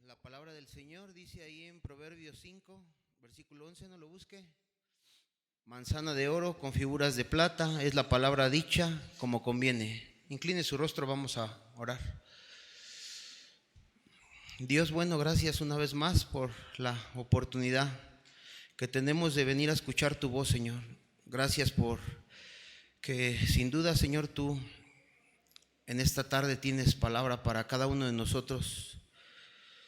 La palabra del Señor dice ahí en Proverbios 5, versículo 11, no lo busque. Manzana de oro con figuras de plata es la palabra dicha como conviene. Incline su rostro, vamos a orar. Dios bueno, gracias una vez más por la oportunidad que tenemos de venir a escuchar tu voz, Señor. Gracias por que sin duda, Señor, tú en esta tarde tienes palabra para cada uno de nosotros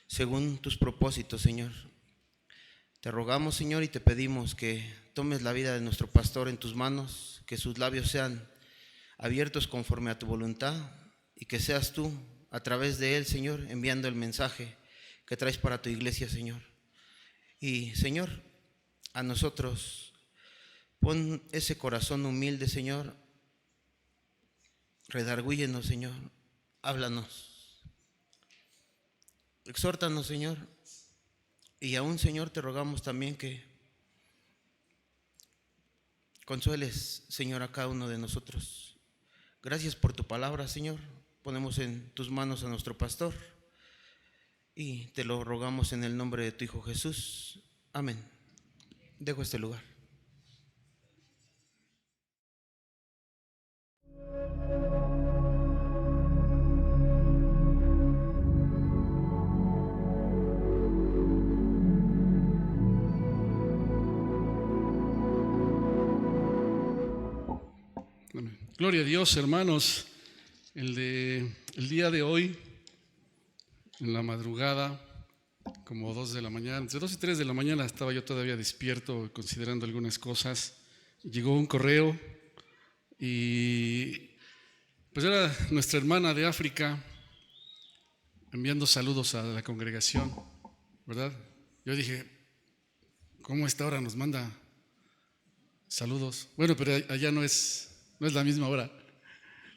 según tus propósitos, Señor. Te rogamos, Señor, y te pedimos que tomes la vida de nuestro pastor en tus manos, que sus labios sean abiertos conforme a tu voluntad y que seas tú a través de él, Señor, enviando el mensaje que traes para tu iglesia, Señor. Y, Señor, a nosotros pon ese corazón humilde, Señor. Redargúyenos, Señor. Háblanos. Exhórtanos, Señor. Y aún, Señor, te rogamos también que consueles, Señor, a cada uno de nosotros. Gracias por tu palabra, Señor. Ponemos en tus manos a nuestro pastor y te lo rogamos en el nombre de tu Hijo Jesús. Amén. Dejo este lugar. Gloria a Dios, hermanos. El día de hoy, en la madrugada, como 2 de la mañana, entre 2 y 3 de la mañana, estaba yo todavía despierto, considerando algunas cosas. Llegó un correo y pues era nuestra hermana de África enviando saludos a la congregación, ¿verdad? Yo dije, ¿cómo a esta hora nos manda saludos? Bueno, pero allá no es la misma hora.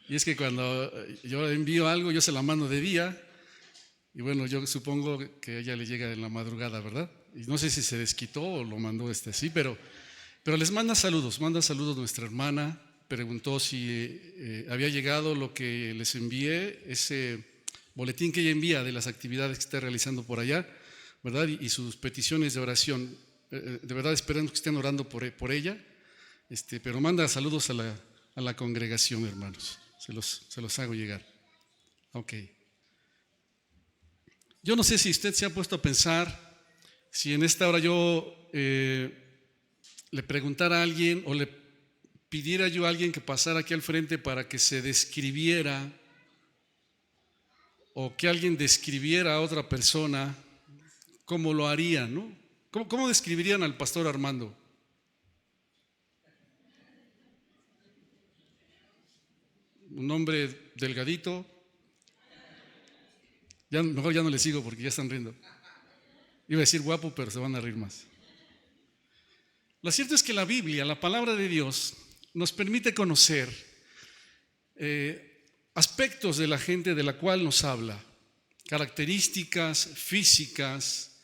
Y es que cuando yo envío algo, yo se la mando de día. Y bueno, yo supongo que a ella le llega en la madrugada, ¿verdad? Y no sé si se desquitó o lo mandó así, pero les manda saludos nuestra hermana. Preguntó si había llegado lo que les envié, ese boletín que ella envía de las actividades que está realizando por allá, ¿verdad? Y sus peticiones de oración. De verdad esperamos que estén orando por ella, pero manda saludos a la congregación, hermanos. Se los hago llegar. Ok. Yo no sé si usted se ha puesto a pensar, si en esta hora yo le preguntara a alguien o le pidiera yo a alguien que pasara aquí al frente para que se describiera, o que alguien describiera a otra persona, ¿cómo lo harían, no? ¿Cómo describirían al pastor Armando? Un hombre delgadito. Mejor ya no le sigo porque ya están riendo. Iba a decir guapo, pero se van a reír más. Lo cierto es que la Biblia, la palabra de Dios, nos permite conocer aspectos de la gente de la cual nos habla, características físicas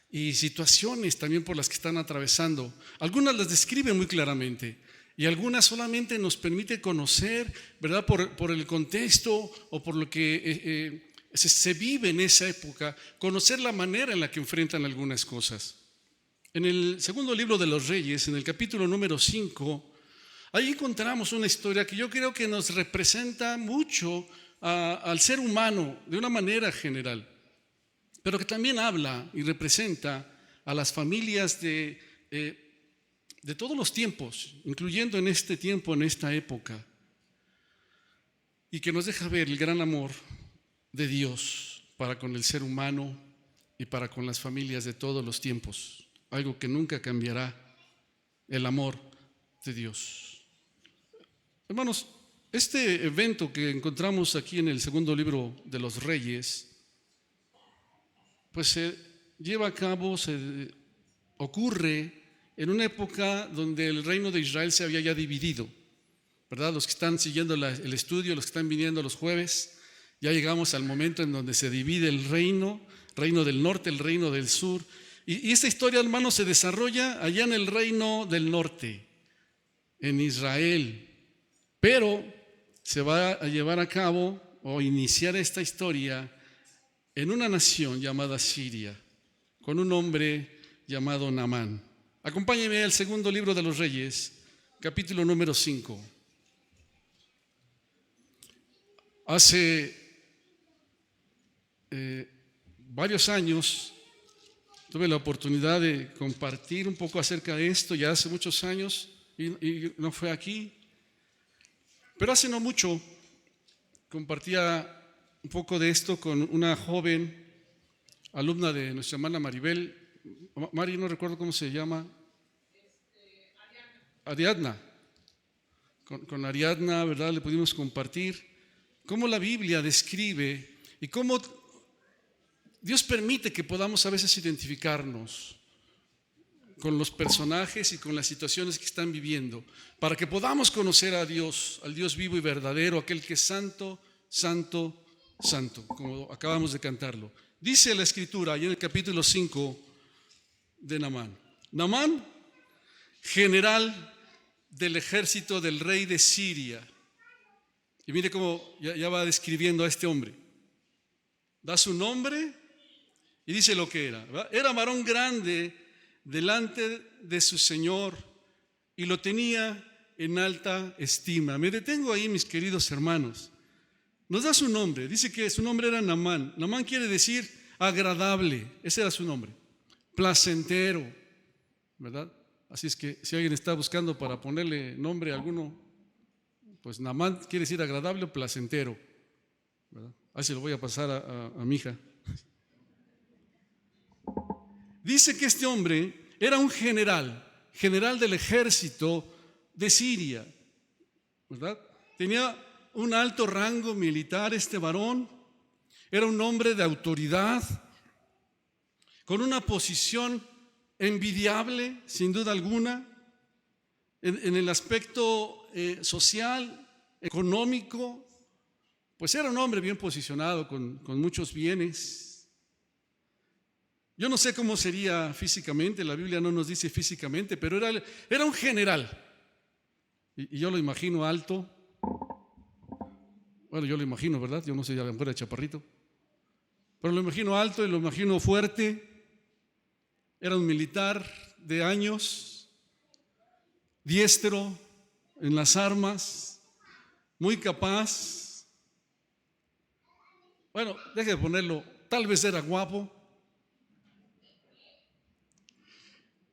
y situaciones también por las que están atravesando. Algunas las describe muy claramente y algunas solamente nos permite conocer, ¿verdad? Por el contexto o por lo que se vive en esa época, conocer la manera en la que enfrentan algunas cosas. En el segundo libro de los Reyes, en el capítulo número 5, ahí encontramos una historia que yo creo que nos representa mucho al ser humano de una manera general, pero que también habla y representa a las familias de todos los tiempos, incluyendo en este tiempo, en esta época, y que nos deja ver el gran amor de Dios para con el ser humano y para con las familias de todos los tiempos, algo que nunca cambiará, el amor de Dios. Hermanos, este evento que encontramos aquí en el segundo libro de los Reyes, pues se lleva a cabo, se ocurre en una época donde el reino de Israel se había ya dividido, ¿verdad? Los que están siguiendo el estudio, los que están viniendo los jueves, Ya llegamos al momento en donde se divide el reino del norte, el reino del sur. Y esta historia, hermanos, se desarrolla allá en el reino del norte, en Israel. Pero se va a llevar a cabo o iniciar esta historia en una nación llamada Siria, con un hombre llamado Naamán. Acompáñenme al segundo libro de los Reyes, capítulo número 5. Hace varios años tuve la oportunidad de compartir un poco acerca de esto, ya hace muchos años, y no fue aquí, pero hace no mucho compartía un poco de esto con una joven alumna de nuestra hermana Maribel. Mari, no recuerdo cómo se llama. Ariadna. Con Ariadna, ¿verdad? Le pudimos compartir cómo la Biblia describe y cómo Dios permite que podamos a veces identificarnos con los personajes y con las situaciones que están viviendo, para que podamos conocer a Dios, al Dios vivo y verdadero, aquel que es santo, santo, santo, como acabamos de cantarlo. Dice la Escritura, ahí en el capítulo 5 de Naamán. Naamán, general del ejército del rey de Siria. Y mire cómo ya va describiendo a este hombre. Da su nombre y dice lo que era. ¿Verdad? Era varón grande delante de su Señor y lo tenía en alta estima. Me detengo ahí, mis queridos hermanos. Nos da su nombre. Dice que su nombre era Naamán. Naamán quiere decir agradable. Ese era su nombre. Placentero. ¿Verdad? Así es que si alguien está buscando para ponerle nombre a alguno, pues Naamán quiere decir agradable o placentero. ¿Verdad? Ahí se lo voy a pasar a mi hija. Dice que este hombre era un general del ejército de Siria, ¿verdad? Tenía un alto rango militar este varón, era un hombre de autoridad, con una posición envidiable, sin duda alguna, en el aspecto social, económico, pues era un hombre bien posicionado, con muchos bienes. Yo no sé cómo sería físicamente, la Biblia no nos dice físicamente, pero era un general. Y yo lo imagino alto. Bueno, yo lo imagino, ¿verdad? Yo no sé, a lo mejor era chaparrito. Pero lo imagino alto y lo imagino fuerte. Era un militar de años, diestro en las armas, muy capaz. Bueno, deje de ponerlo, tal vez era guapo.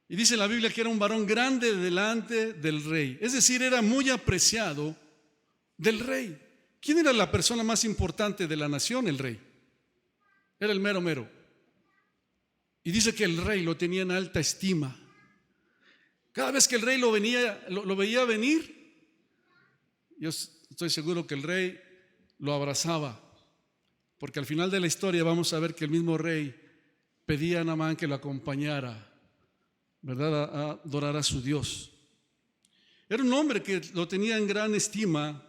Y dice la Biblia que era un varón grande delante del rey. Es decir, era muy apreciado del rey. ¿Quién era la persona más importante de la nación? El rey. Era el mero mero. Y dice que el rey lo tenía en alta estima. Cada vez que el rey lo veía venir, yo estoy seguro que el rey lo abrazaba. Porque al final de la historia vamos a ver que el mismo rey pedía a Naamán que lo acompañara, ¿verdad?, a adorar a su Dios. Era un hombre que lo tenía en gran estima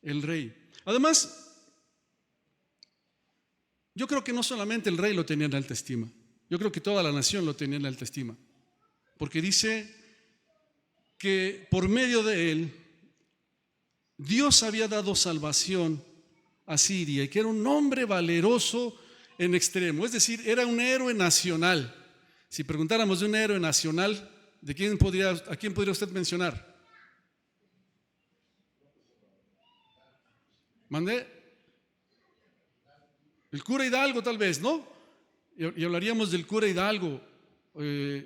el rey. Además, yo creo que no solamente el rey lo tenía en alta estima, yo creo que toda la nación lo tenía en alta estima, porque dice que por medio de él Dios había dado salvación a Siria y que era un hombre valeroso en extremo, es decir, era un héroe nacional. Si preguntáramos de un héroe nacional, ¿a quién podría usted mencionar? ¿Mandé? El cura Hidalgo tal vez, ¿no? Y hablaríamos del cura Hidalgo.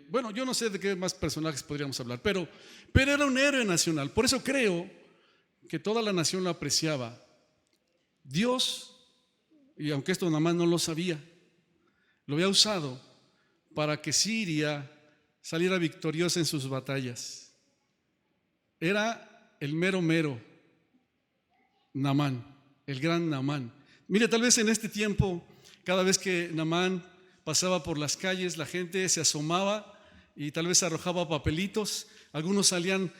Bueno, yo no sé de qué más personajes podríamos hablar, pero era un héroe nacional. Por eso creo que toda la nación lo apreciaba. Dios, y aunque esto nada más no lo sabía, lo había usado para que Siria saliera victoriosa en sus batallas. Era el mero mero, Naamán, el gran Naamán. Mire, tal vez en este tiempo, cada vez que Naamán pasaba por las calles, la gente se asomaba y tal vez arrojaba papelitos. Algunos salían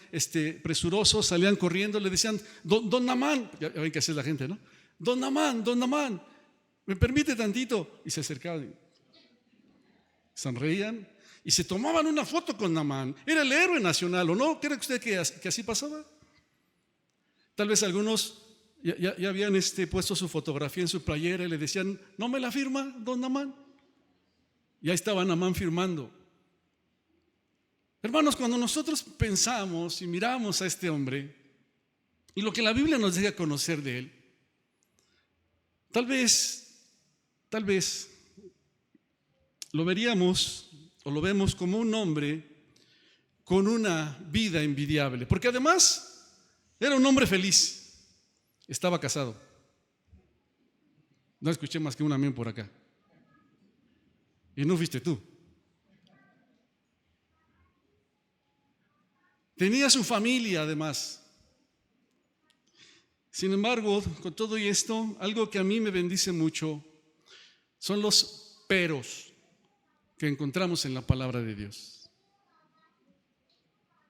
presurosos, salían corriendo, le decían, don Naamán, ya ven que así es la gente, ¿no? don Naamán, ¿me permite tantito? Y se acercaban, sonreían y se tomaban una foto con Naamán. Era el héroe nacional, ¿o no? ¿Cree usted que así pasaba? Tal vez algunos ya habían puesto su fotografía en su playera y le decían, ¿no me la firma, don Naamán? Y ahí estaba Naamán firmando. Hermanos, cuando nosotros pensamos y miramos a este hombre y lo que la Biblia nos deja conocer de él, tal vez lo veríamos o lo vemos como un hombre con una vida envidiable, porque además era un hombre feliz, estaba casado. No escuché más que un amén por acá. Y no fuiste tú. Tenía su familia además. Sin embargo, con todo esto, algo que a mí me bendice mucho son los peros que encontramos en la palabra de Dios.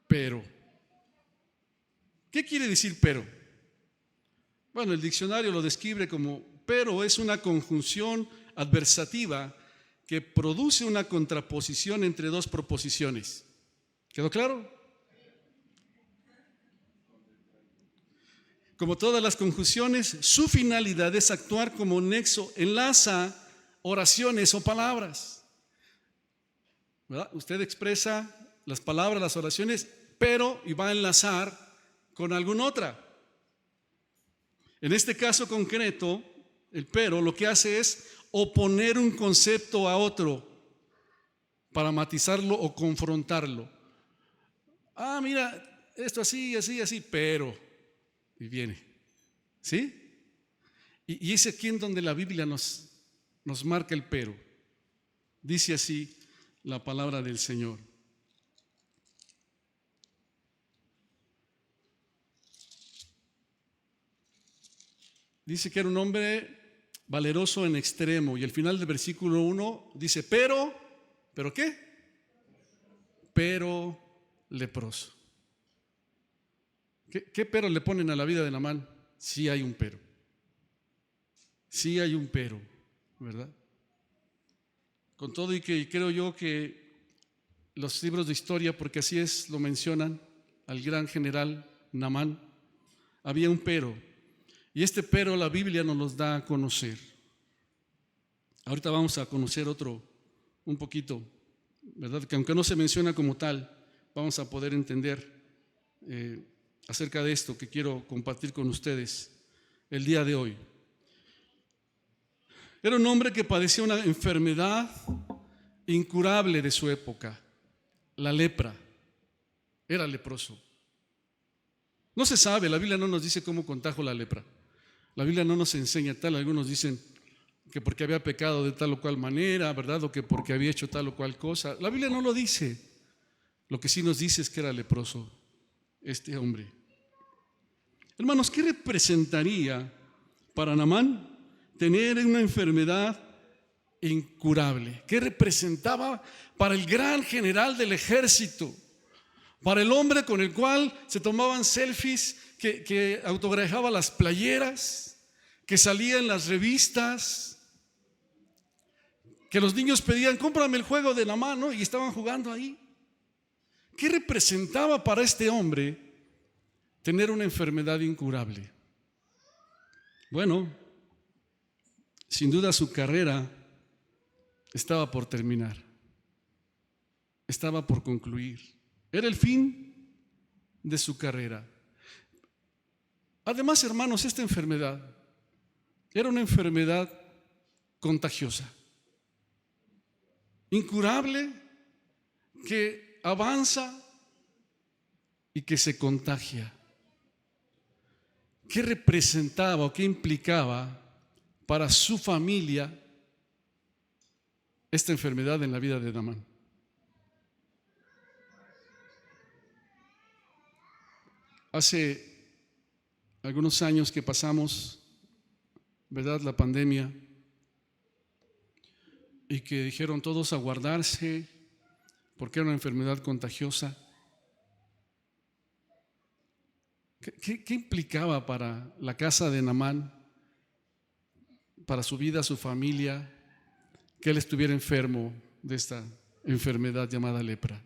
Pero. ¿Qué quiere decir pero? Bueno, el diccionario lo describe como pero es una conjunción adversativa que produce una contraposición entre dos proposiciones. ¿Quedó claro? Como todas las conjunciones, su finalidad es actuar como nexo, enlaza oraciones o palabras. ¿Verdad? Usted expresa las palabras, las oraciones, pero y va a enlazar con alguna otra. En este caso concreto, el pero lo que hace es oponer un concepto a otro para matizarlo o confrontarlo. Ah, mira, esto así, pero, y viene, ¿sí? Y es aquí en donde la Biblia nos marca el pero. Dice así la palabra del Señor. Dice que era un hombre valeroso en extremo. Y al final del versículo 1 dice, ¿pero qué? Pero leproso. ¿Qué pero le ponen a la vida de Naamán? Sí hay un pero. Sí hay un pero, ¿verdad? Con todo y que creo yo que los libros de historia, porque así es, lo mencionan, al gran general Naamán, había un pero. Y este pero la Biblia nos los da a conocer. Ahorita vamos a conocer otro, un poquito, ¿verdad? Que aunque no se menciona como tal, vamos a poder entender acerca de esto que quiero compartir con ustedes el día de hoy. Era un hombre que padecía una enfermedad incurable de su época, la lepra. Era leproso. No se sabe, la Biblia no nos dice cómo contrajo la lepra. La Biblia no nos enseña tal. Algunos dicen que porque había pecado de tal o cual manera, ¿verdad? O que porque había hecho tal o cual cosa. La Biblia no lo dice. Lo que sí nos dice es que era leproso este hombre. Hermanos, ¿qué representaría para Naamán tener una enfermedad incurable? ¿Qué representaba para el gran general del ejército? Para el hombre con el cual se tomaban selfies, que autografiaba las playeras, que salía en las revistas, que los niños pedían, cómprame el juego de Naamán, ¿no? Y estaban jugando ahí. ¿Qué representaba para este hombre tener una enfermedad incurable? Bueno, sin duda su carrera estaba por terminar, estaba por concluir. Era el fin de su carrera. Además, hermanos, esta enfermedad era una enfermedad contagiosa, incurable, que avanza y que se contagia. ¿Qué representaba o qué implicaba para su familia esta enfermedad en la vida de Naamán? Hace algunos años que pasamos, ¿verdad?, la pandemia, y que dijeron todos a guardarse porque era una enfermedad contagiosa. ¿Qué implicaba para la casa de Naamán para su vida, su familia, que él estuviera enfermo de esta enfermedad llamada lepra.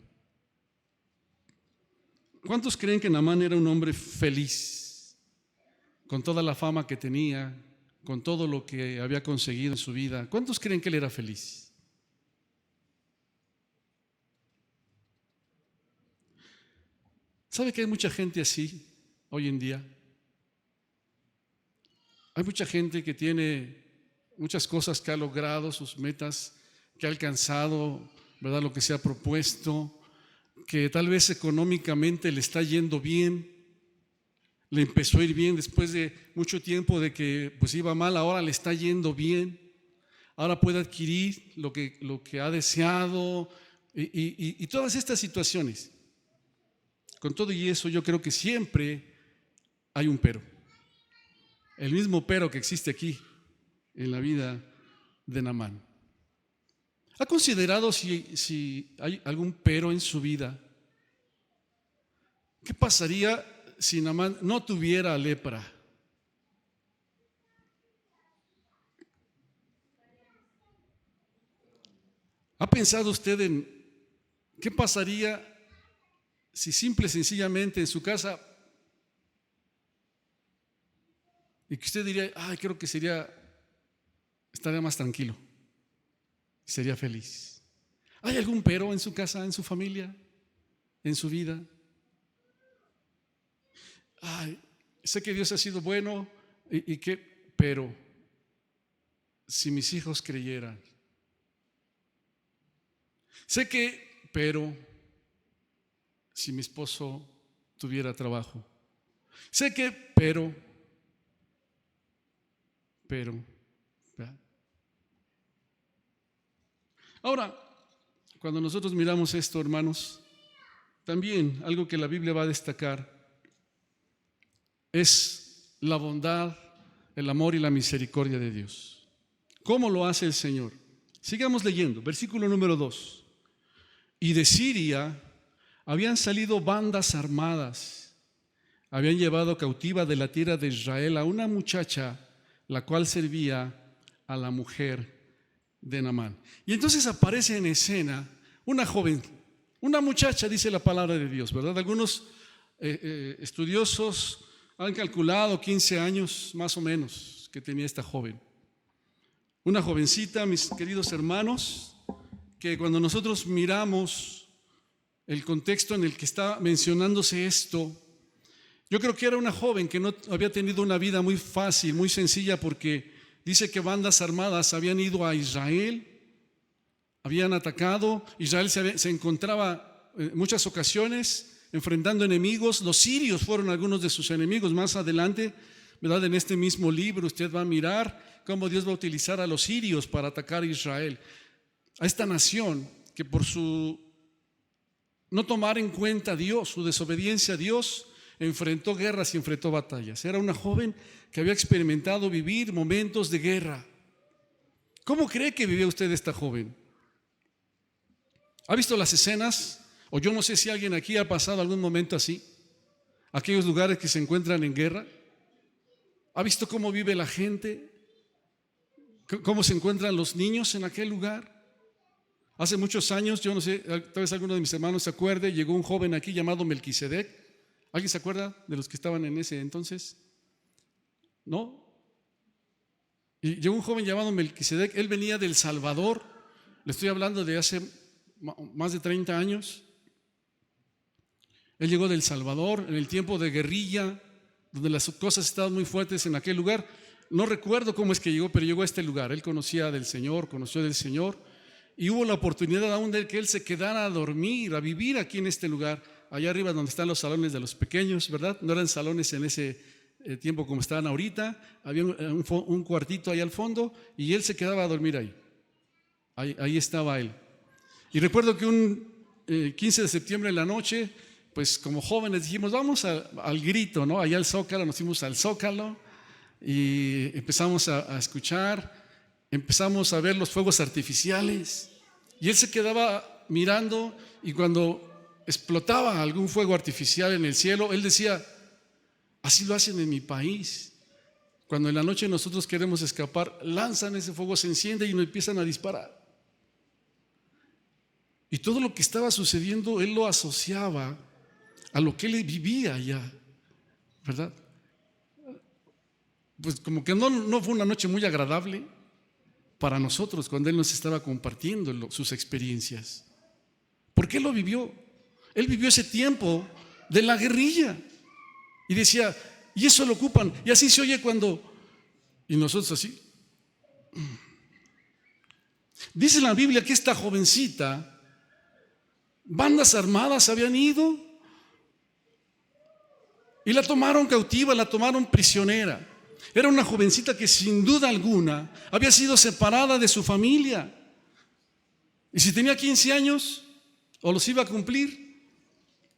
¿Cuántos creen que Naamán era un hombre feliz, con toda la fama que tenía, con todo lo que había conseguido en su vida? ¿Cuántos creen que él era feliz? ¿Sabe que hay mucha gente así hoy en día? Hay mucha gente que tiene muchas cosas que ha logrado, sus metas que ha alcanzado, ¿verdad? Lo que se ha propuesto, que tal vez económicamente le está yendo bien, le empezó a ir bien después de mucho tiempo de que pues iba mal, ahora le está yendo bien, ahora puede adquirir lo que ha deseado y todas estas situaciones. Con todo y eso, yo creo que siempre hay un pero. El mismo pero que existe aquí en la vida de Naamán. ¿Ha considerado si hay algún pero en su vida? ¿Qué pasaría si Naamán no tuviera lepra? ¿Ha pensado usted en qué pasaría si simple y sencillamente en su casa, y que usted diría, creo que estaría más tranquilo, sería feliz? ¿Hay algún pero en su casa, en su familia, en su vida? Sé que Dios ha sido bueno pero si mis hijos creyeran. Sé que, pero si mi esposo tuviera trabajo. Sé que, pero. ¿verdad? Ahora, cuando nosotros miramos esto, hermanos, también algo que la Biblia va a destacar es la bondad, el amor y la misericordia de Dios. ¿Cómo lo hace el Señor? Sigamos leyendo, versículo número 2. Y de Siria habían salido bandas armadas, habían llevado cautiva de la tierra de Israel a una muchacha, la cual servía a la mujer de Naamán. Y entonces aparece en escena una joven, una muchacha, dice la palabra de Dios, ¿verdad? Algunos estudiosos han calculado 15 años más o menos que tenía esta joven. Una jovencita, mis queridos hermanos, que cuando nosotros miramos el contexto en el que está mencionándose esto, yo creo que era una joven que no había tenido una vida muy fácil, muy sencilla, porque dice que bandas armadas habían ido a Israel, habían atacado. Israel se encontraba en muchas ocasiones enfrentando enemigos. Los sirios fueron algunos de sus enemigos. Más adelante, ¿verdad? En este mismo libro usted va a mirar cómo Dios va a utilizar a los sirios para atacar a Israel, a esta nación que por su no tomar en cuenta a Dios, su desobediencia a Dios, enfrentó guerras y enfrentó batallas. Era una joven que había experimentado vivir momentos de guerra. ¿Cómo cree que vivía usted esta joven? ¿Ha visto las escenas? O yo no sé si alguien aquí ha pasado algún momento así, aquellos lugares que se encuentran en guerra. ¿Ha visto cómo vive la gente? ¿Cómo se encuentran los niños en aquel lugar? Hace muchos años, yo no sé, tal vez alguno de mis hermanos se acuerde, llegó un joven aquí llamado Melquisedec. ¿Alguien se acuerda de los que estaban en ese entonces? ¿No? Y llegó un joven llamado Melquisedec. Él venía del Salvador. Le estoy hablando de hace más de 30 años. Él llegó del Salvador en el tiempo de guerrilla, donde las cosas estaban muy fuertes en aquel lugar. No recuerdo cómo es que llegó, pero llegó a este lugar. Él conocía del Señor, conoció del Señor, y hubo la oportunidad aún de que él se quedara a dormir, a vivir aquí en este lugar, allá arriba donde están los salones de los pequeños, ¿verdad? No eran salones en ese tiempo como están ahorita. Había un cuartito ahí al fondo y él se quedaba a dormir ahí. Ahí estaba él. Y recuerdo que un 15 de septiembre en la noche, pues como jóvenes dijimos, vamos al grito, ¿no? Allá al Zócalo, nos fuimos al Zócalo y empezamos a escuchar, empezamos a ver los fuegos artificiales y él se quedaba mirando, y cuando explotaba algún fuego artificial en el cielo, él decía, así lo hacen en mi país. Cuando en la noche nosotros queremos escapar, lanzan ese fuego, se enciende y nos empiezan a disparar. Y todo lo que estaba sucediendo, él lo asociaba a lo que él vivía allá, ¿verdad? Pues como que no fue una noche muy agradable para nosotros cuando él nos estaba compartiendo sus experiencias. ¿Por qué lo vivió? Él vivió ese tiempo de la guerrilla y decía, y eso lo ocupan, y así se oye cuando, y nosotros así. Dice la Biblia que esta jovencita, bandas armadas habían ido y la tomaron cautiva, la tomaron prisionera. Era una jovencita que sin duda alguna había sido separada de su familia. Y si tenía 15 años o los iba a cumplir,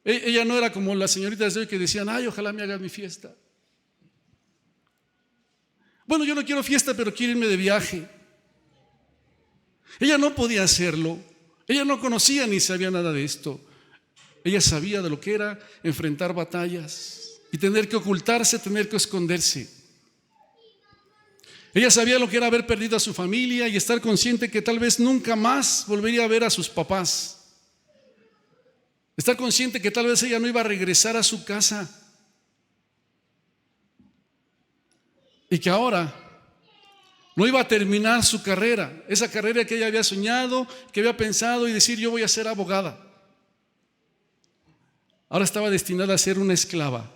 ella no era como las señoritas de hoy que decían, ay, ojalá me hagan mi fiesta. Bueno, yo no quiero fiesta, pero quiero irme de viaje. Ella no podía hacerlo. Ella no conocía ni sabía nada de esto. Ella sabía de lo que era enfrentar batallas y tener que ocultarse, tener que esconderse. Ella sabía lo que era haber perdido a su familia y estar consciente que tal vez nunca más volvería a ver a sus papás. Estar consciente que tal vez ella no iba a regresar a su casa. Y que ahora no iba a terminar su carrera, esa carrera que ella había soñado, que había pensado y decir, yo voy a ser abogada. Ahora estaba destinada a ser una esclava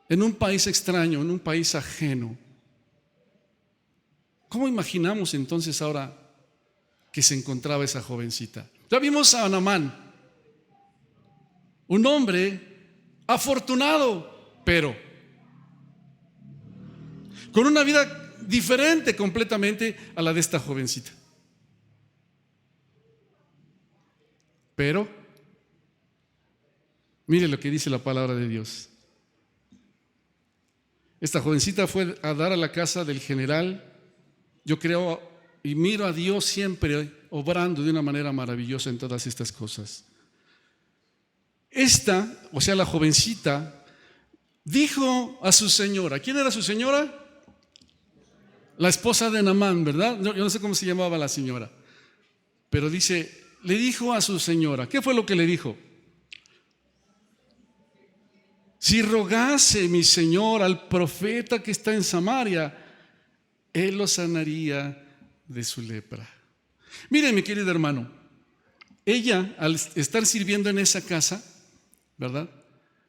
en un país extraño, en un país ajeno. ¿Cómo imaginamos entonces ahora que se encontraba esa jovencita? Ya vimos a Naamán, un hombre afortunado, pero con una vida diferente completamente a la de esta jovencita. Pero, mire lo que dice la palabra de Dios. Esta jovencita fue a dar a la casa del general. Yo creo y miro a Dios siempre obrando de una manera maravillosa en todas estas cosas. Esta, o sea, la jovencita, dijo a su señora. ¿Quién era su señora? La esposa de Naamán, ¿verdad? Yo no sé cómo se llamaba la señora, pero dice, le dijo a su señora, ¿qué fue lo que le dijo? Si rogase mi señor al profeta que está en Samaria, él lo sanaría de su lepra. Mire, mi querido hermano, ella al estar sirviendo en esa casa, ¿verdad?,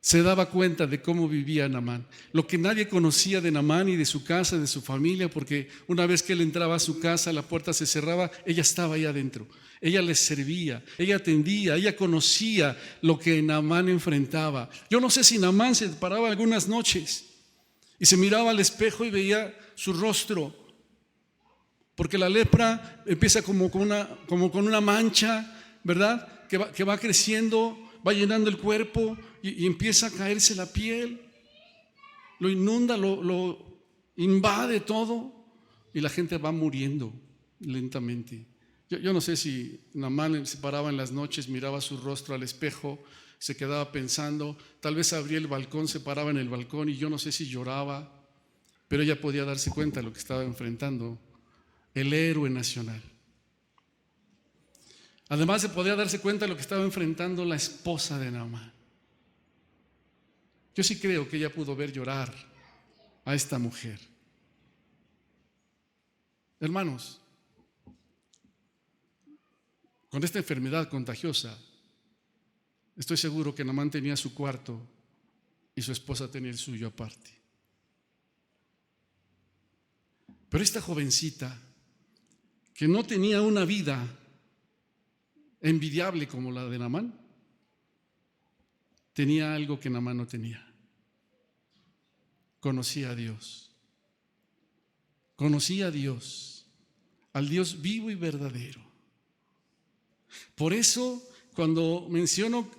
se daba cuenta de cómo vivía Naamán, lo que nadie conocía de Naamán y de su casa, de su familia, porque una vez que él entraba a su casa, la puerta se cerraba, ella estaba ahí adentro, ella les servía, ella atendía, ella conocía lo que Naamán enfrentaba. Yo no sé si Naamán se paraba algunas noches y se miraba al espejo y veía su rostro, porque la lepra empieza como con una mancha, ¿verdad?, que va creciendo, va llenando el cuerpo y empieza a caerse la piel, lo inunda, lo invade todo y la gente va muriendo lentamente. Yo no sé si Naamán se paraba en las noches, miraba su rostro al espejo, se quedaba pensando, tal vez abría el balcón, se paraba en el balcón y yo no sé si lloraba, pero ella podía darse cuenta de lo que estaba enfrentando el héroe nacional. Además se podía darse cuenta de lo que estaba enfrentando la esposa de Naamán. Yo sí creo que ella pudo ver llorar a esta mujer. Hermanos, con esta enfermedad contagiosa, estoy seguro que Naamán tenía su cuarto y su esposa tenía el suyo aparte. Pero esta jovencita, que no tenía una vida envidiable como la de Naamán, tenía algo que Naamán no tenía. Conocía a Dios. Conocía a Dios, al Dios vivo y verdadero. Por eso, cuando menciono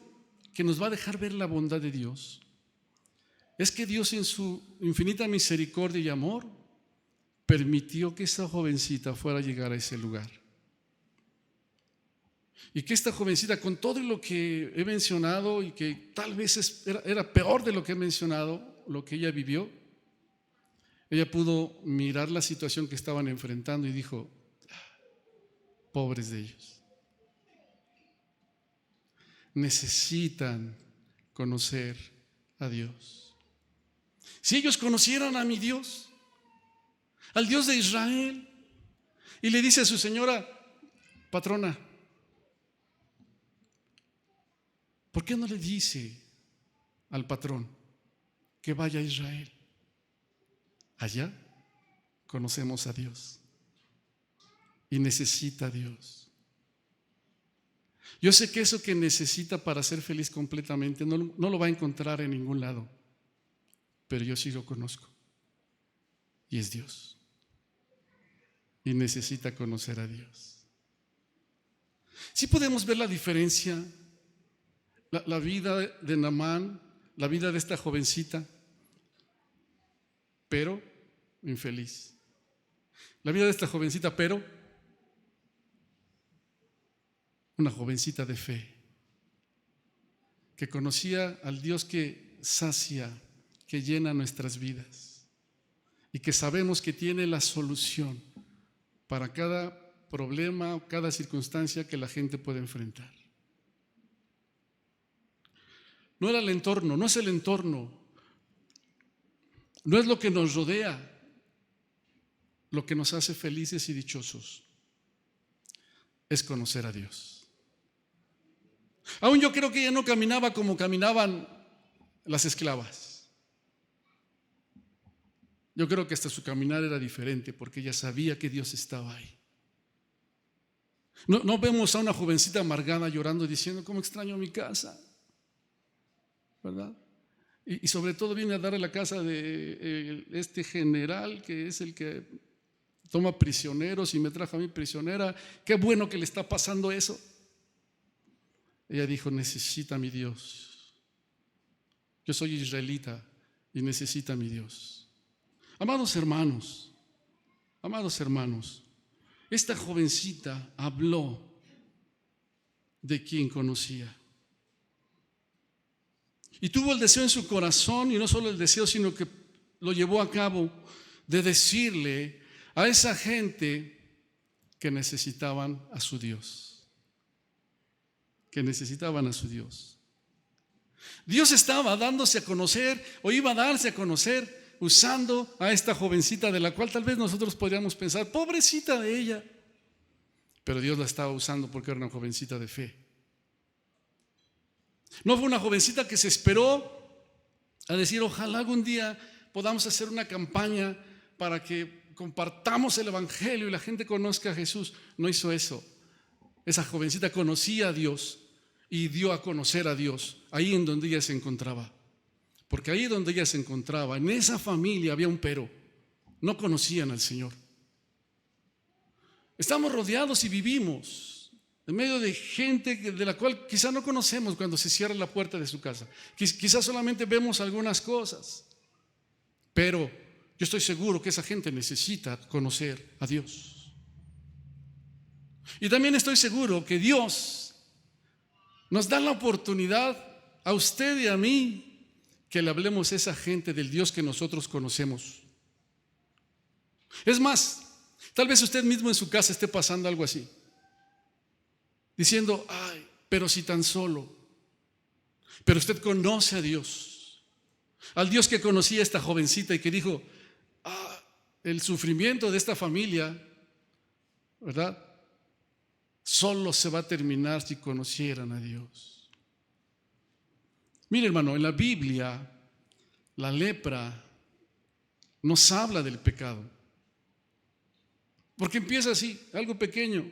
que nos va a dejar ver la bondad de Dios, es que Dios en su infinita misericordia y amor permitió que esa jovencita fuera a llegar a ese lugar. Y que esta jovencita, con todo lo que he mencionado y que tal vez era peor de lo que he mencionado, lo que ella vivió, Ella pudo mirar la situación que estaban enfrentando y dijo: pobres de ellos. Necesitan conocer a Dios. Si ellos conocieran a mi Dios, al Dios de Israel, y le dice a su señora: patrona, ¿por qué no le dice al patrón que vaya a Israel? Allá conocemos a Dios y necesita a Dios. Yo sé que eso que necesita para ser feliz completamente no lo va a encontrar en ningún lado, pero yo sí lo conozco, y es Dios, y necesita conocer a Dios. Sí podemos ver la diferencia, la vida de Naamán, la vida de esta jovencita, pero infeliz. La vida de esta jovencita, pero una jovencita de fe, que conocía al Dios que sacia, que llena nuestras vidas, y que sabemos que tiene la solución para cada problema o cada circunstancia que la gente puede enfrentar. No era el entorno, no es el entorno, no es lo que nos rodea lo que nos hace felices y dichosos, es conocer a Dios. Aún yo creo que ella no caminaba como caminaban las esclavas. Yo creo que hasta su caminar era diferente, porque ella sabía que Dios estaba ahí. No vemos a una jovencita amargada llorando diciendo: cómo extraño mi casa, ¿verdad? Y sobre todo viene a darle la casa de este general, que es el que toma prisioneros y me trajo a mí prisionera. Qué bueno que le está pasando eso. Ella dijo: necesita a mi Dios. Yo soy israelita y necesita a mi Dios. Amados hermanos, esta jovencita habló de quien conocía. Y tuvo el deseo en su corazón, y no solo el deseo, sino que lo llevó a cabo, de decirle a esa gente que necesitaban a su Dios. Que necesitaban a su Dios. Dios estaba dándose a conocer, o iba a darse a conocer, usando a esta jovencita, de la cual tal vez nosotros podríamos pensar: pobrecita de ella. Pero Dios la estaba usando porque era una jovencita de fe. No fue una jovencita que se esperó a decir: ojalá algún día podamos hacer una campaña para que compartamos el evangelio y la gente conozca a Jesús. No hizo eso. Esa jovencita conocía a Dios y dio a conocer a Dios ahí en donde ella se encontraba. Porque ahí donde ella se encontraba, en esa familia, había un pero. No conocían al Señor. Estamos rodeados y vivimos en medio de gente de la cual quizá no conocemos cuando se cierra la puerta de su casa. Quizás solamente vemos algunas cosas, pero yo estoy seguro que esa gente necesita conocer a Dios. Y también estoy seguro que Dios nos da la oportunidad a usted y a mí que le hablemos a esa gente del Dios que nosotros conocemos. Es más, tal vez usted mismo en su casa esté pasando algo así, diciendo: ay, pero si tan solo. Pero usted conoce a Dios, al Dios que conocía a esta jovencita y que dijo: el sufrimiento de esta familia, ¿verdad?, solo se va a terminar si conocieran a Dios. Mire, hermano, en la Biblia la lepra nos habla del pecado, porque empieza así, algo pequeño,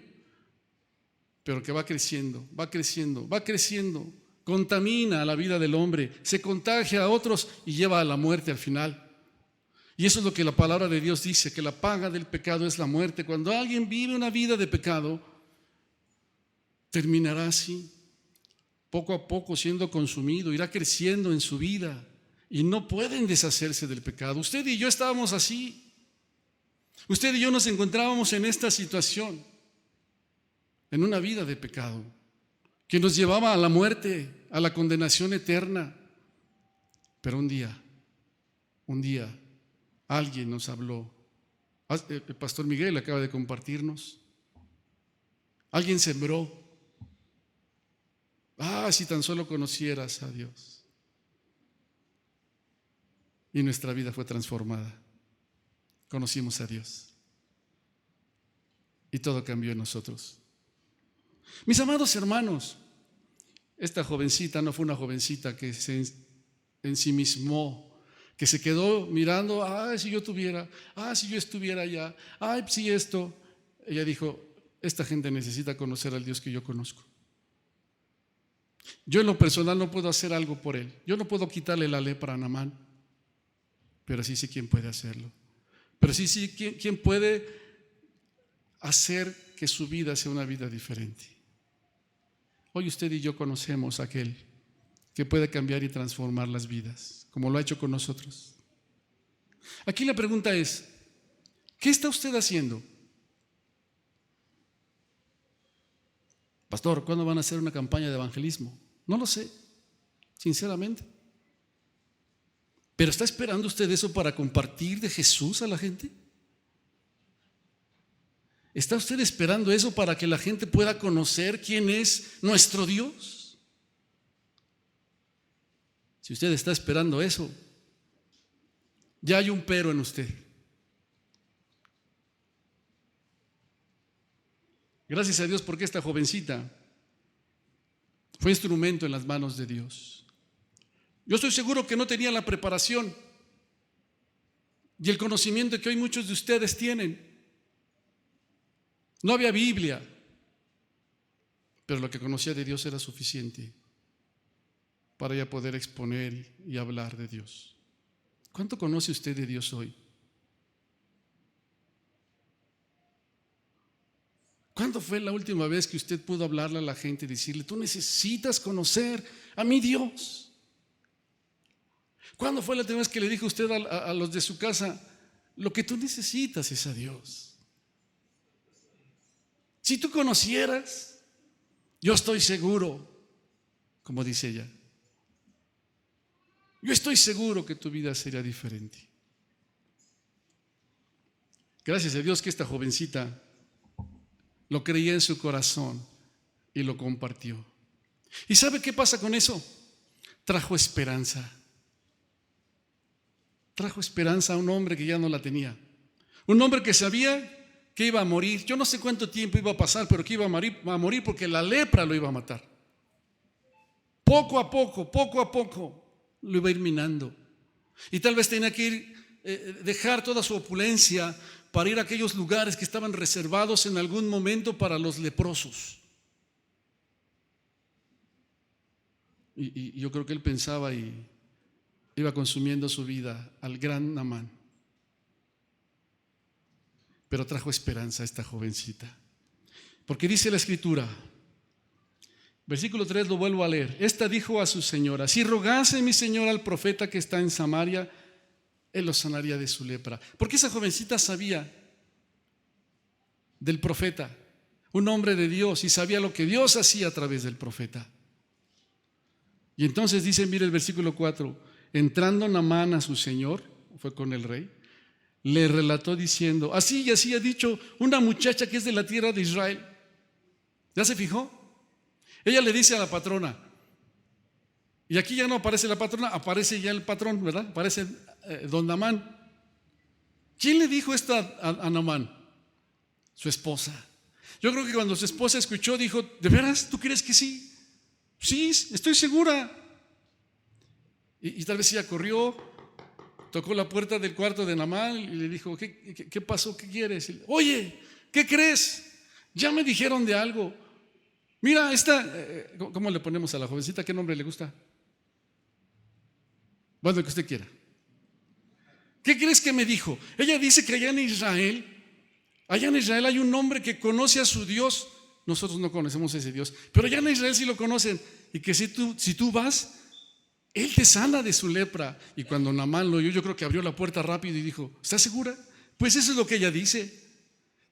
pero que va creciendo, contamina la vida del hombre, se contagia a otros y lleva a la muerte al final. Y eso es lo que la palabra de Dios dice, que la paga del pecado es la muerte. Cuando alguien vive una vida de pecado, terminará así, poco a poco siendo consumido, irá creciendo en su vida y no pueden deshacerse del pecado. Usted y yo estábamos así. Usted y yo nos encontrábamos en esta situación, en una vida de pecado que nos llevaba a la muerte, a la condenación eterna. Pero un día, Alguien nos habló. El pastor Miguel acaba de compartirnos. Alguien sembró. Si tan solo conocieras a Dios. Y nuestra vida fue transformada. Conocimos a Dios. Y todo cambió en nosotros. Mis amados hermanos, esta jovencita no fue una jovencita que se ensimismó, que se quedó mirando, si yo tuviera, si yo estuviera allá, si esto. Ella dijo, esta gente necesita conocer al Dios que yo conozco. Yo en lo personal no puedo hacer algo por él. Yo no puedo quitarle la lepra a Naamán, pero sí sé quién puede hacerlo. Pero sí quién puede hacer que su vida sea una vida diferente. Hoy usted y yo conocemos a aquel que puede cambiar y transformar las vidas, como lo ha hecho con nosotros. Aquí la pregunta es, ¿qué está usted haciendo? Pastor, ¿cuándo van a hacer una campaña de evangelismo? No lo sé, sinceramente. ¿Pero está esperando usted eso para compartir de Jesús a la gente? ¿Está usted esperando eso para que la gente pueda conocer quién es nuestro Dios? Si usted está esperando eso, ya hay un pero en usted. Gracias a Dios porque esta jovencita fue instrumento en las manos de Dios. Yo estoy seguro que no tenía la preparación y el conocimiento que hoy muchos de ustedes tienen. No había Biblia, pero lo que conocía de Dios era suficiente para ella poder exponer y hablar de Dios. ¿Cuánto conoce usted de Dios hoy? ¿Cuándo fue la última vez que usted pudo hablarle a la gente y decirle, tú necesitas conocer a mi Dios? ¿Cuándo fue la última vez que le dijo usted a los de su casa, lo que tú necesitas es a Dios? Si tú conocieras, yo estoy seguro, como dice ella, yo estoy seguro que tu vida sería diferente. Gracias a Dios que esta jovencita lo creía en su corazón y lo compartió. ¿Y sabe qué pasa con eso? Trajo esperanza. Trajo esperanza a un hombre que ya no la tenía. Un hombre que sabía que iba a morir. Yo no sé cuánto tiempo iba a pasar, pero que iba a morir porque la lepra lo iba a matar. Poco a poco lo iba a ir minando. Y tal vez tenía que ir, dejar toda su opulencia para ir a aquellos lugares que estaban reservados en algún momento para los leprosos. Y yo creo que él pensaba y iba consumiendo su vida al gran Naamán. Pero trajo esperanza a esta jovencita. Porque dice la Escritura, versículo 3 lo vuelvo a leer. Esta dijo a su señora, si rogase mi señora al profeta que está en Samaria, él lo sanaría de su lepra. Porque esa jovencita sabía del profeta, un hombre de Dios, y sabía lo que Dios hacía a través del profeta. Y entonces dice, mire el versículo 4, entrando Naamán a su señor, fue con el rey, le relató diciendo, así y así ha dicho una muchacha que es de la tierra de Israel. ¿Ya se fijó? Ella le dice a la patrona, y aquí ya no aparece la patrona, aparece ya el patrón, ¿verdad? Aparece don Naamán. ¿Quién le dijo esto a Naamán? Su esposa. Yo creo que cuando su esposa escuchó, dijo, ¿de veras? ¿Tú crees que sí? Sí, estoy segura. Y tal vez ella corrió, tocó la puerta del cuarto de Naamán y le dijo, ¿qué pasó? ¿Qué quieres? Oye, ¿qué crees? Ya me dijeron de algo. Mira, ¿cómo le ponemos a la jovencita? ¿Qué nombre le gusta? Bueno, el que usted quiera. ¿Qué crees que me dijo? Ella dice que allá en Israel hay un hombre que conoce a su Dios. Nosotros no conocemos a ese Dios, pero allá en Israel sí lo conocen. Y que si tú vas, él te sana de su lepra. Y cuando Naamán lo oyó, yo creo que abrió la puerta rápido y dijo, ¿estás segura? Pues eso es lo que ella dice.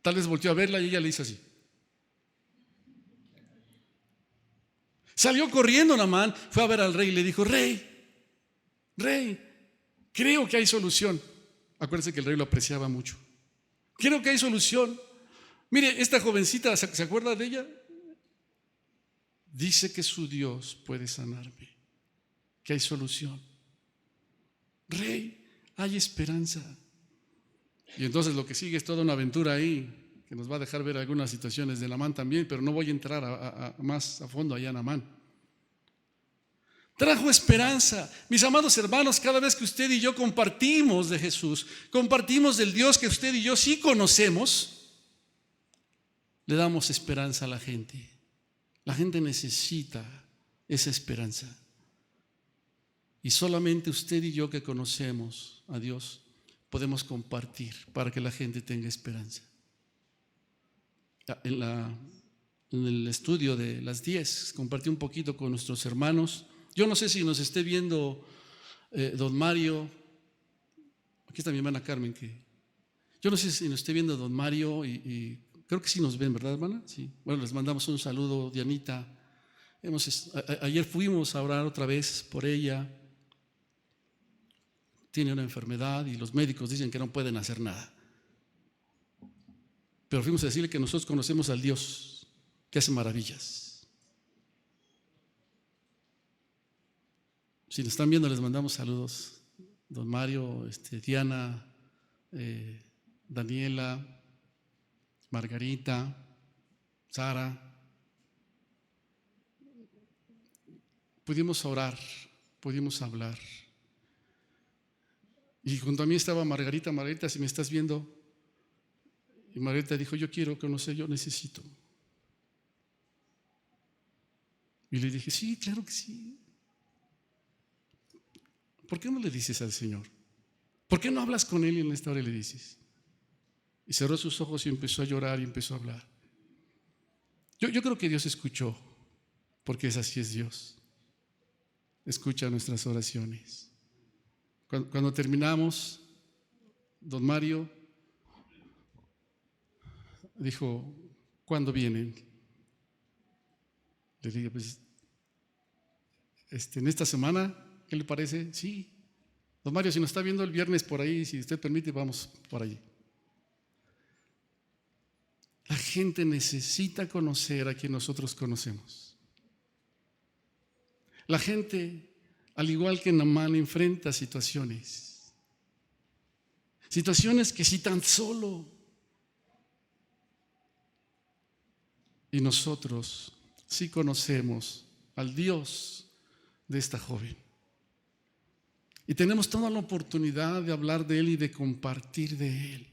Tal vez volteó a verla y ella le hizo así. Salió corriendo Naamán, fue a ver al rey y le dijo, rey, creo que hay solución. Acuérdense que el rey lo apreciaba mucho. Creo que hay solución. Mire, esta jovencita, ¿se acuerda de ella? Dice que su Dios puede sanarme, que hay solución. Rey, hay esperanza. Y entonces lo que sigue es toda una aventura ahí, que nos va a dejar ver algunas situaciones de Naamán también, pero no voy a entrar más a fondo allá en Naamán. Trajo esperanza. Mis amados hermanos, cada vez que usted y yo compartimos de Jesús, compartimos del Dios que usted y yo sí conocemos, le damos esperanza a la gente. La gente necesita esa esperanza. Y solamente usted y yo que conocemos a Dios podemos compartir para que la gente tenga esperanza. En el estudio de las 10 compartí un poquito con nuestros hermanos. Yo no sé si nos esté viendo don Mario. Aquí está mi hermana Carmen. Yo no sé si nos esté viendo don Mario y creo que sí nos ven, ¿verdad, hermana? Sí. Bueno, les mandamos un saludo, Dianita. Ayer fuimos a orar otra vez por ella. Tiene una enfermedad y los médicos dicen que no pueden hacer nada. Pero fuimos a decirle que nosotros conocemos al Dios que hace maravillas. Si nos están viendo, les mandamos saludos. Don Mario, Diana, Daniela, Margarita, Sara. Pudimos orar, pudimos hablar. Y junto a mí estaba Margarita, si me estás viendo. Y Margarita dijo, yo quiero conocer, yo necesito. Y le dije, sí, claro que sí. ¿Por qué no le dices al Señor? ¿Por qué no hablas con Él y en esta hora le dices? Y cerró sus ojos y empezó a llorar y empezó a hablar. Yo creo que Dios escuchó, porque así es Dios. Escucha nuestras oraciones. Cuando terminamos, don Mario dijo, ¿cuándo vienen? Le dije, pues, en esta semana, ¿qué le parece? Sí. Don Mario, si nos está viendo el viernes por ahí, si usted permite, vamos por allí. La gente necesita conocer a quien nosotros conocemos. La gente, al igual que Naamán, enfrenta situaciones que si tan solo y nosotros sí conocemos al Dios de esta joven. Y tenemos toda la oportunidad de hablar de Él y de compartir de Él.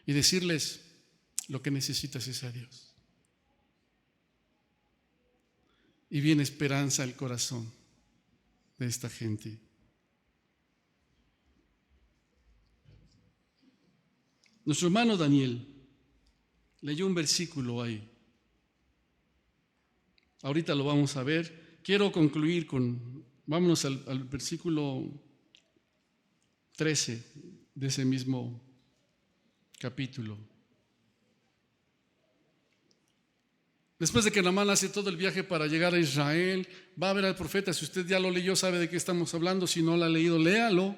Y decirles, lo que necesitas es a Dios. Y viene esperanza al corazón de esta gente. Nuestro hermano Daniel leyó un versículo ahí. Ahorita lo vamos a ver. Quiero concluir vámonos al versículo 13 de ese mismo capítulo. Después de que Naamán hace todo el viaje para llegar a Israel, va a ver al profeta. Si usted ya lo leyó, sabe de qué estamos hablando. Si no lo ha leído, léalo.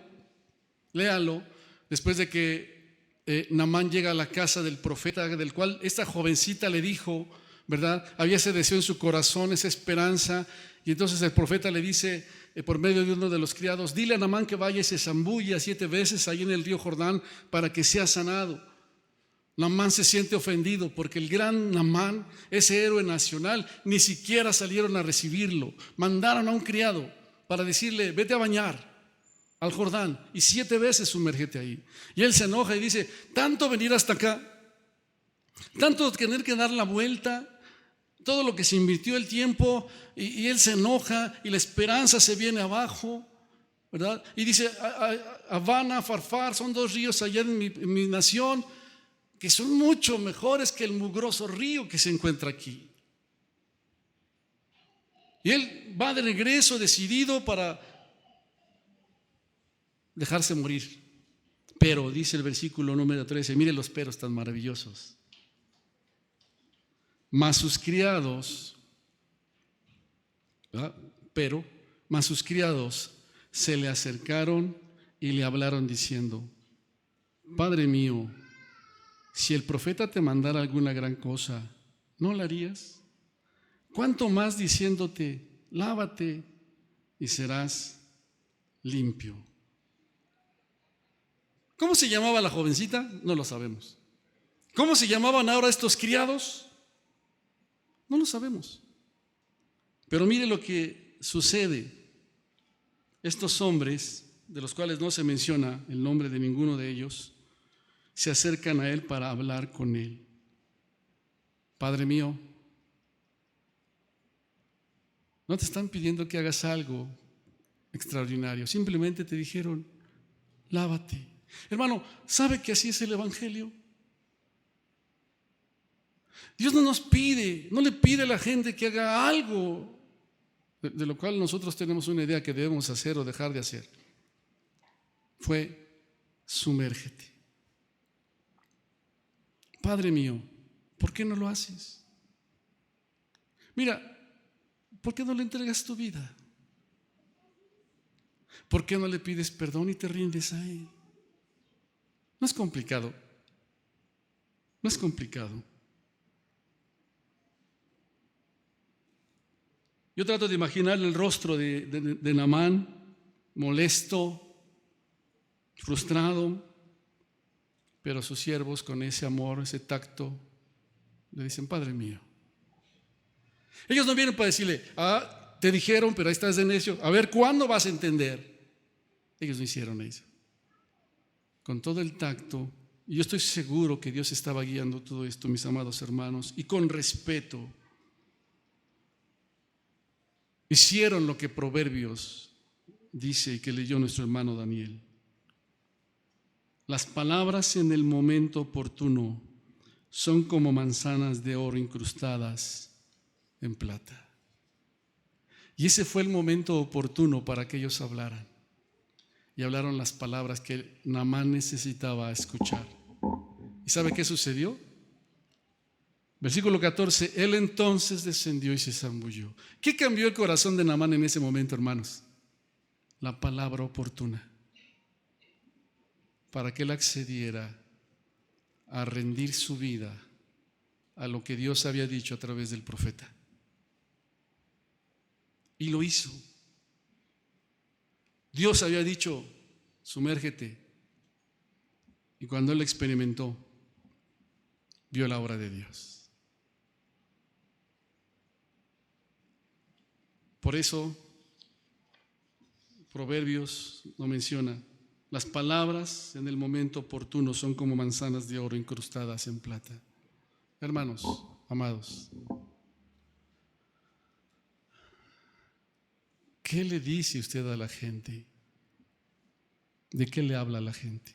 Después de que Naamán llega a la casa del profeta, del cual esta jovencita le dijo, ¿verdad? Había ese deseo en su corazón, esa esperanza. Y entonces el profeta le dice, por medio de uno de los criados, dile a Naamán que vaya y se zambulla 7 veces ahí en el río Jordán para que sea sanado. Naamán se siente ofendido porque el gran Naamán, ese héroe nacional, ni siquiera salieron a recibirlo. Mandaron a un criado para decirle, vete a bañar al Jordán y 7 veces sumérgete ahí. Y él se enoja y dice, tanto venir hasta acá, tanto tener que dar la vuelta, todo lo que se invirtió el tiempo, y él se enoja y la esperanza se viene abajo, ¿verdad? Y dice, Habana, Farfar, son 2 ríos allá en mi nación, que son mucho mejores que el mugroso río que se encuentra aquí. Y él va de regreso decidido para dejarse morir. Pero, dice el versículo número 13, mire los peros tan maravillosos. Mas sus criados, ¿verdad? Mas sus criados se le acercaron y le hablaron diciendo: Padre mío, si el profeta te mandara alguna gran cosa, ¿no la harías? ¿Cuánto más diciéndote: lávate y serás limpio? ¿Cómo se llamaba la jovencita? No lo sabemos. ¿Cómo se llamaban ahora estos criados? No lo sabemos. Pero mire lo que sucede. Estos hombres, de los cuales no se menciona el nombre de ninguno de ellos, se acercan a él para hablar con él. Padre mío, no te están pidiendo que hagas algo extraordinario, simplemente te dijeron: lávate. Hermano, ¿sabe que así es el Evangelio? Dios no nos pide, no le pide a la gente que haga algo de lo cual nosotros tenemos una idea que debemos hacer o dejar de hacer. Fue: sumérgete. Padre mío, ¿por qué no lo haces? Mira, ¿por qué no le entregas tu vida? ¿Por qué no le pides perdón y te rindes a Él? No es complicado. No es complicado. Yo trato de imaginar el rostro de Naamán, molesto, frustrado, pero sus siervos, con ese amor, ese tacto, le dicen: Padre mío. Ellos no vienen para decirle: te dijeron, pero ahí estás de necio, a ver cuándo vas a entender. Ellos no hicieron eso. Con todo el tacto, y yo estoy seguro que Dios estaba guiando todo esto, mis amados hermanos, y con respeto, hicieron lo que Proverbios dice y que leyó nuestro hermano Daniel. Las palabras en el momento oportuno son como manzanas de oro incrustadas en plata. Y ese fue el momento oportuno para que ellos hablaran. Y hablaron las palabras que Naamán necesitaba escuchar. ¿Y sabe qué sucedió? Versículo 14, él entonces descendió y se zambulló. ¿Qué cambió el corazón de Naamán en ese momento, hermanos? La palabra oportuna, para que él accediera a rendir su vida a lo que Dios había dicho a través del profeta. Y lo hizo. Dios había dicho: sumérgete. Y cuando él experimentó, vio la obra de Dios. Por eso, Proverbios lo menciona: las palabras en el momento oportuno son como manzanas de oro incrustadas en plata. Hermanos, amados, ¿qué le dice usted a la gente? ¿De qué le habla a la gente?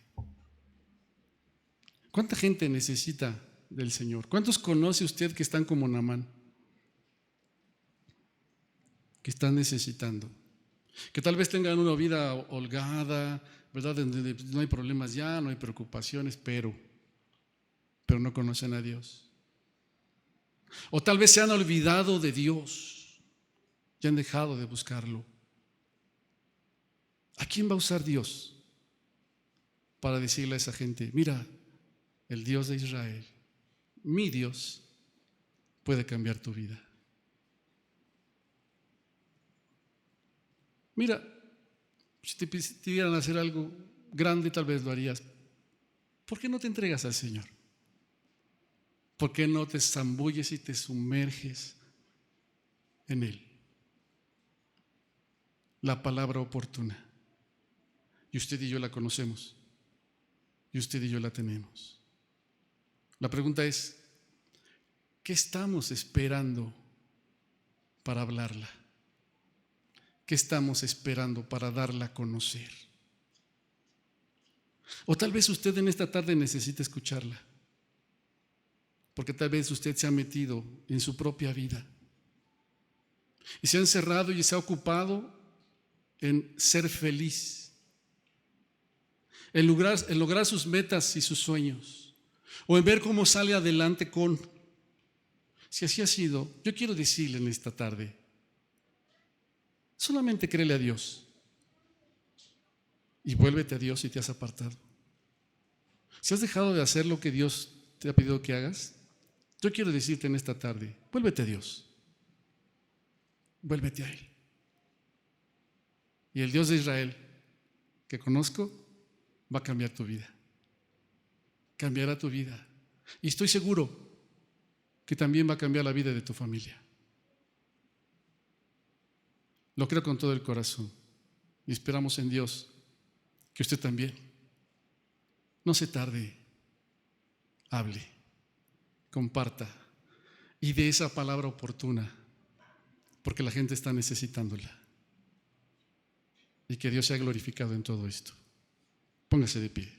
¿Cuánta gente necesita del Señor? ¿Cuántos conoce usted que están como Naamán? Que están necesitando, que tal vez tengan una vida holgada, ¿verdad? Donde no hay problemas ya, no hay preocupaciones, pero no conocen a Dios. O tal vez se han olvidado de Dios y han dejado de buscarlo. ¿A quién va a usar Dios para decirle a esa gente: mira, el Dios de Israel, mi Dios, puede cambiar tu vida? Mira, si te pidieran hacer algo grande, tal vez lo harías. ¿Por qué no te entregas al Señor? ¿Por qué no te zambulles y te sumerges en Él? La palabra oportuna. Y usted y yo la conocemos. Y usted y yo la tenemos. La pregunta es: ¿qué estamos esperando para hablarla? ¿Qué estamos esperando para darla a conocer? O tal vez usted en esta tarde necesita escucharla, porque tal vez usted se ha metido en su propia vida y se ha encerrado y se ha ocupado en ser feliz, en lograr sus metas y sus sueños, o en ver cómo sale adelante con. Si así ha sido, yo quiero decirle en esta tarde: solamente créele a Dios. y vuélvete a Dios si te has apartado. Si has dejado de hacer lo que Dios te ha pedido que hagas, yo quiero decirte en esta tarde, vuélvete a Dios, vuélvete a Él. Y el Dios de Israel que conozco va a cambiar tu vida, cambiará tu vida. Y estoy seguro que también va a cambiar la vida de tu familia. Lo creo con todo el corazón y esperamos en Dios que usted también. No se tarde, hable, comparta y dé esa palabra oportuna, porque la gente está necesitándola. Y que Dios sea glorificado en todo esto. Póngase de pie.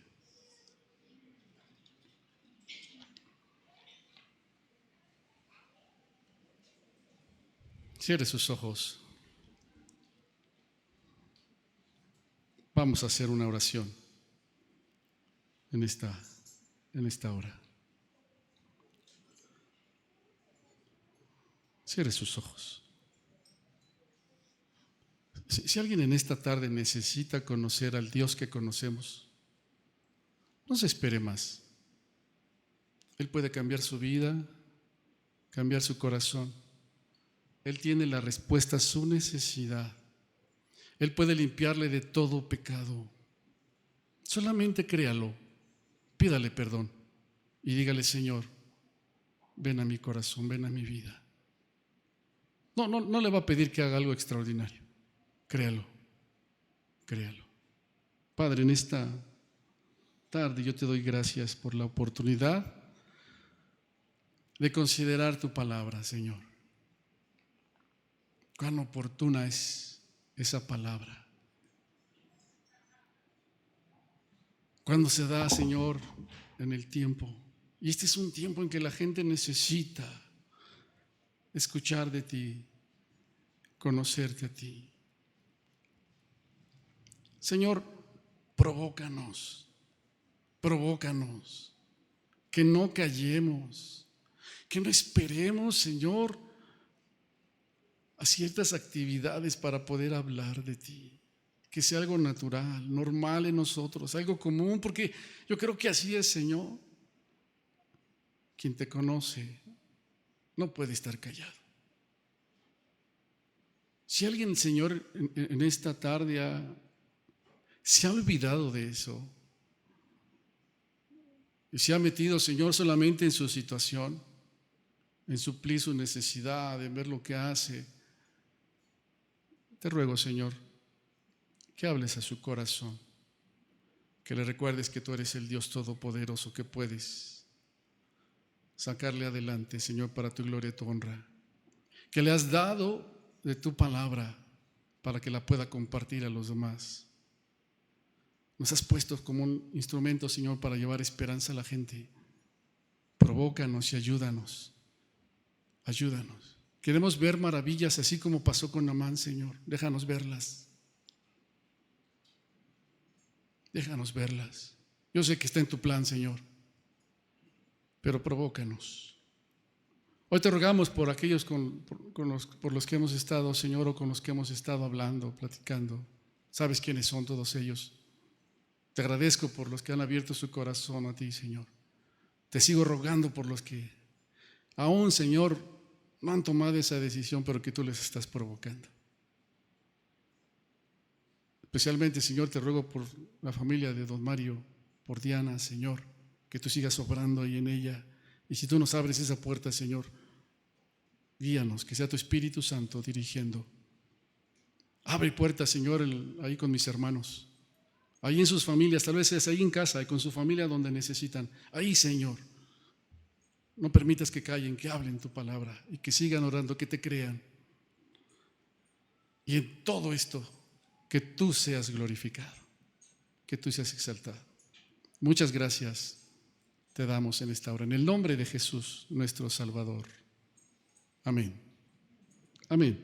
Cierre sus ojos. Vamos a hacer una oración en esta hora. Cierre sus ojos. Si alguien en esta tarde necesita conocer al Dios que conocemos, no se espere más. Él puede cambiar su vida, cambiar su corazón. Él tiene la respuesta a su necesidad. Él puede limpiarle de todo pecado. Solamente créalo, pídale perdón y dígale: Señor, ven a mi corazón, ven a mi vida. No le va a pedir que haga algo extraordinario. Créalo, créalo. Padre, en esta tarde yo te doy gracias por la oportunidad de considerar tu palabra, Señor. Cuán oportuna es esa palabra. Cuando se da, Señor, en el tiempo. Y este es un tiempo en que la gente necesita escuchar de ti, conocerte a ti. Señor, provócanos, que no callemos, que no esperemos, Señor, a ciertas actividades para poder hablar de ti, que sea algo natural, normal en nosotros, algo común, porque yo creo que así es, Señor. Quien te conoce no puede estar callado. Si alguien, Señor, en esta tarde se ha olvidado de eso y se ha metido, Señor, solamente en su situación, en suplir su necesidad, en ver lo que hace, te ruego, Señor, que hables a su corazón, que le recuerdes que tú eres el Dios todopoderoso, que puedes sacarle adelante, Señor, para tu gloria y tu honra, que le has dado de tu palabra para que la pueda compartir a los demás. Nos has puesto como un instrumento, Señor, para llevar esperanza a la gente. Provócanos y ayúdanos. Ayúdanos. Queremos ver maravillas así como pasó con Naamán, Señor. Déjanos verlas. Déjanos verlas. Yo sé que está en tu plan, Señor, pero provócanos. Hoy te rogamos por aquellos por los que hemos estado, Señor, o con los que hemos estado hablando, platicando. Sabes quiénes son todos ellos. Te agradezco por los que han abierto su corazón a ti, Señor. Te sigo rogando por los que aún, Señor, no han tomado esa decisión, pero que tú les estás provocando. Especialmente, Señor, te ruego por la familia de don Mario, por Diana, Señor, que tú sigas obrando ahí en ella. Y si tú nos abres esa puerta, Señor, guíanos, que sea tu Espíritu Santo dirigiendo. Abre puertas, Señor, ahí con mis hermanos. Ahí en sus familias, tal vez es ahí en casa y con su familia donde necesitan. Ahí, Señor, no permitas que callen, que hablen tu palabra y que sigan orando, que te crean. Y en todo esto, que tú seas glorificado, que tú seas exaltado. Muchas gracias te damos en esta hora, en el nombre de Jesús, nuestro Salvador. Amén. Amén.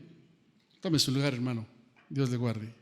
Tome su lugar, hermano. Dios le guarde.